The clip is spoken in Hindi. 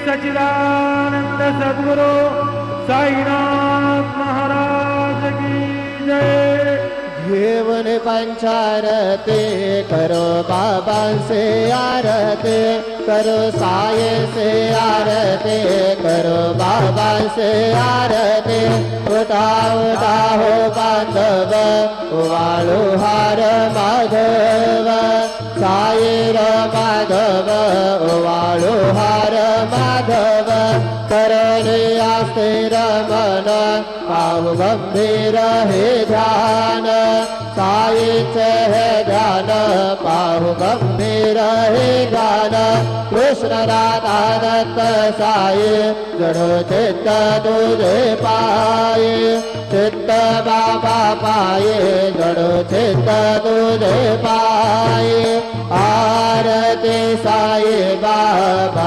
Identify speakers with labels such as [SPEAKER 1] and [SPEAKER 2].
[SPEAKER 1] सच्चिदानंद सद्गुरु साईनाथ महाराज की जय।
[SPEAKER 2] जीवन पंचारती करो बाबा से आरती, करो साई से आरती, करो बाबा से आरती। उठा उठा हो बांधव वाळू हार माधव, साई र माधव वाळू हार माधव। करणे आस्ते रमन पाहु गंभीर हे ध्यान, साईचे हे ध्यान पाहु गंभीर हे ध्यान। कृष्ण राधा दत्त साई जडो चित्त तुझे पाये, चित्त बाबा पाये जडो चित्त तुझे पाये। आरती साई बाबा